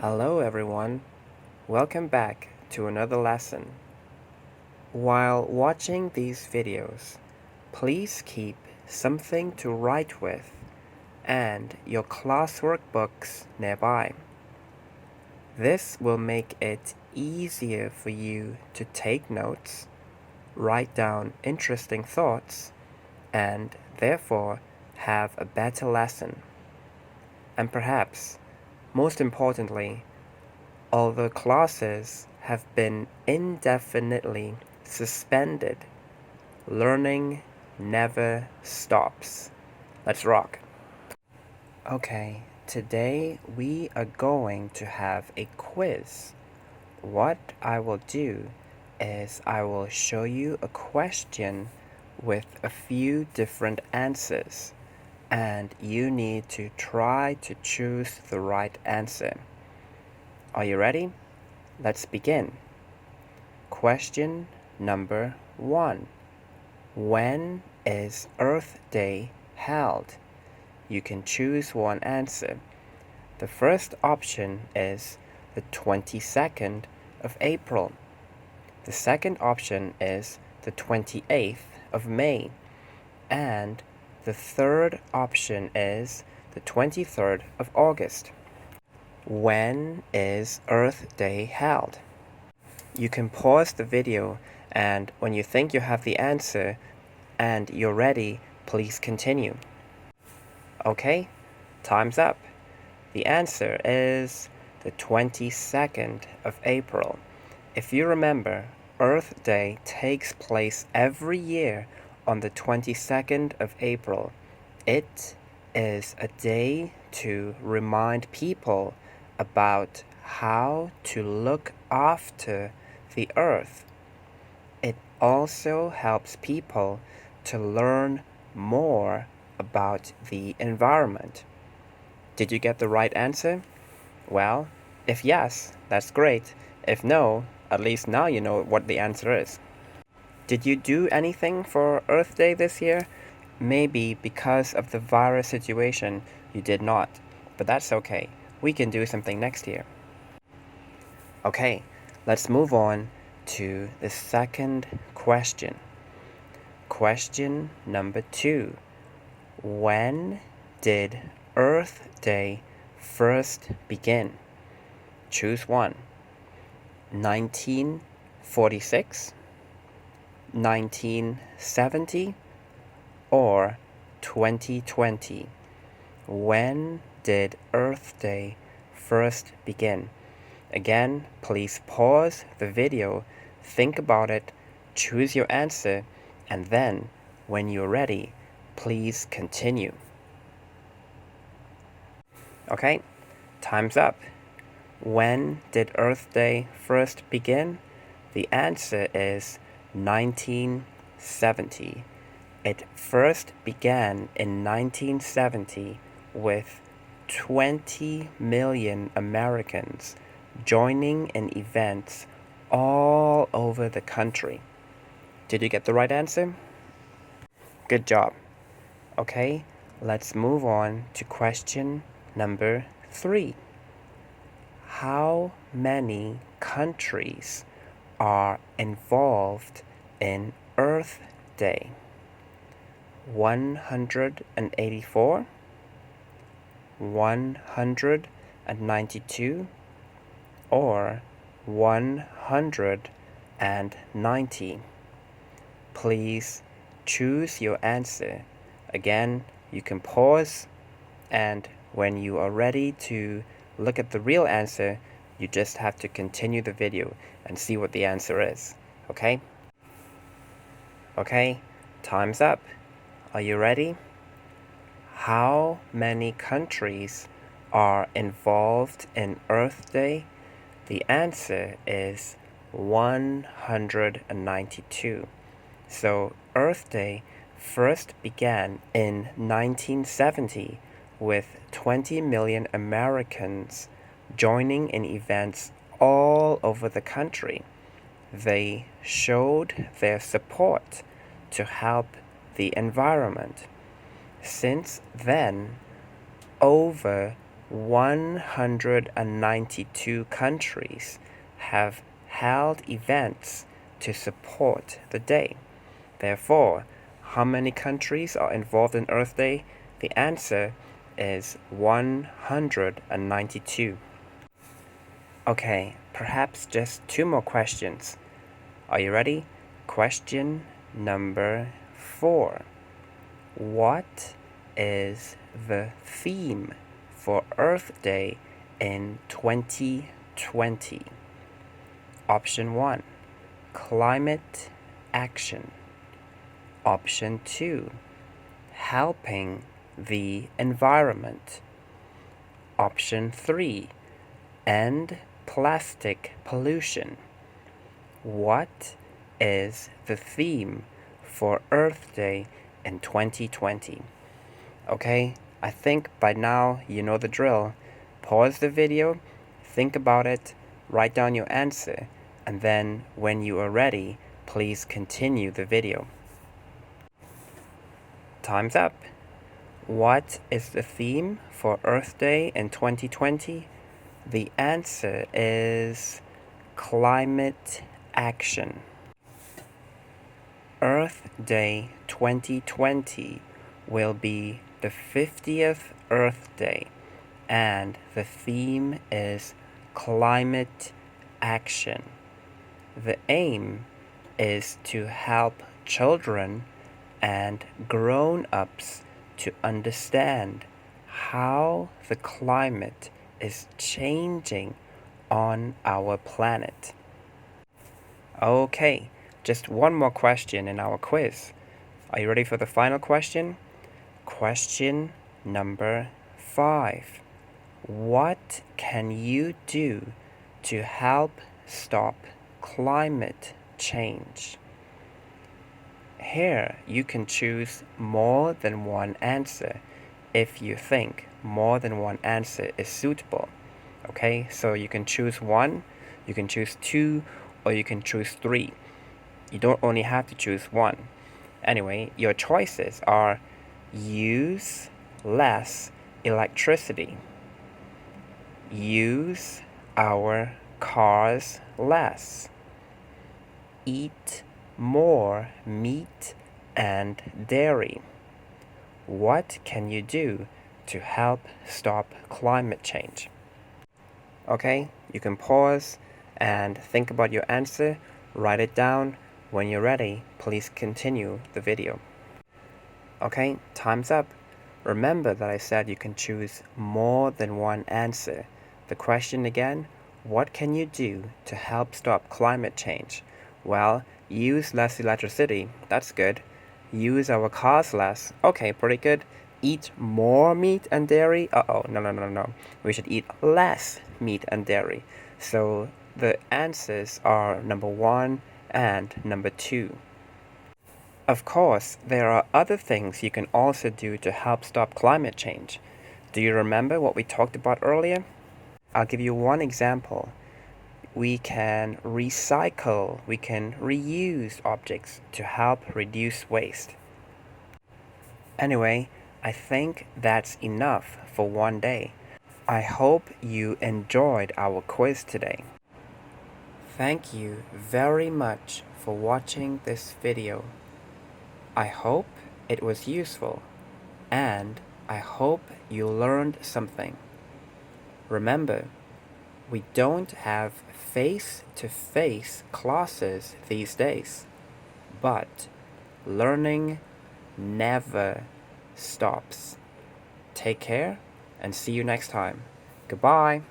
Hello everyone, welcome back to another lesson. While watching these videos, please keep something to write with and your classwork books nearby. This will make it easier for you to take notes, write down interesting thoughts, and therefore have a better lesson. And perhaps, most importantly, although classes have been indefinitely suspended, learning never stops. Let's rock. Okay, today we are going to have a quiz. What I will do is I will show you a question with a few different answers, and you need to try to choose the right answer. Are you ready? Let's begin. Question number 1. When is Earth Day held? You can choose one answer. The first option is the 22nd of April. The second option is the 28th of May. And the third option is the 23rd of August. When is Earth Day held? You can pause the video, and when you think you have the answer and you're ready, please continue. Okay, time's up. The answer is the 22nd of April. If you remember, Earth Day takes place every year on the 22nd of April. It is a day to remind people about how to look after the earth. It also helps people to learn more about the environment. Did you get the right answer? Well, if yes, that's great. If no, at least now you know what the answer is. Did you do anything for Earth Day this year? Maybe because of the virus situation, you did not. But that's okay. We can do something next year. Okay, let's move on to the second question. Question number 2. When did Earth Day first begin? Choose one. 1946, 1970, or 2020? When did Earth Day first begin? Again, please pause the video, think about it, choose your answer, and then, when you're ready, please continue. Okay, time's up. When did Earth Day first begin? The answer is 1970. It first began in 1970 with 20 million Americans joining in events all over the country. Did you get the right answer? Good job. Okay, let's move on to question number 3. How many countries are involved in Earth Day? 184, 192, or 190? Please choose your answer. Again, you can pause, and when you are ready to look at the real answer, you just have to continue the video and see what the answer is. Okay? Okay, time's up. Are you ready? How many countries are involved in Earth Day? The answer is 192. So Earth Day first began in 1970 with 20 million Americans joining in events all over the country. They showed their support to help the environment. Since then, over 192 countries have held events to support the day. Therefore, how many countries are involved in Earth Day? The answer is 192. Okay, perhaps just two more questions. Are you ready? Question number 4. What is the theme for Earth Day in 2020? Option 1, climate action. Option 2, helping the environment. Option 3, end plastic pollution. What is the theme for Earth Day in 2020? Okay, I think by now you know the drill. Pause the video, think about it, write down your answer, and then when you are ready, please continue the video. Time's up. What is the theme for Earth Day in 2020? The answer is climate action. Earth Day 2020 will be the 50th Earth Day, and the theme is climate action. The aim is to help children and grown-ups to understand how the climate is changing on our planet. Okay, just one more question in our quiz. Are you ready for the final question? Question number 5. What can you do to help stop climate change? Here, you can choose more than one answer if you think more than one answer is suitable. Okay, so you can choose 1, you can choose 2, or you can choose 3. You don't only have to choose 1. Anyway, your choices are use less electricity, use our cars less, eat more meat and dairy. What can you do to help stop climate change? Okay, you can pause and think about your answer, write it down. When you're ready, please continue the video. Okay, time's up. Remember that I said you can choose more than one answer. The question again, what can you do to help stop climate change? Well, use less electricity. That's good. Use our cars less. Okay, pretty good. Eat more meat and dairy. No. We should eat less meat and dairy. So the answers are number 1 and number 2. Of course, there are other things you can also do to help stop climate change. Do you remember what we talked about earlier? I'll give you one example. We can recycle, we can reuse objects to help reduce waste. Anyway, I think that's enough for one day. I hope you enjoyed our quiz today. Thank you very much for watching this video. I hope it was useful, and I hope you learned something. Remember, we don't have face-to-face classes these days, but learning never stops. Take care and see you next time. Goodbye.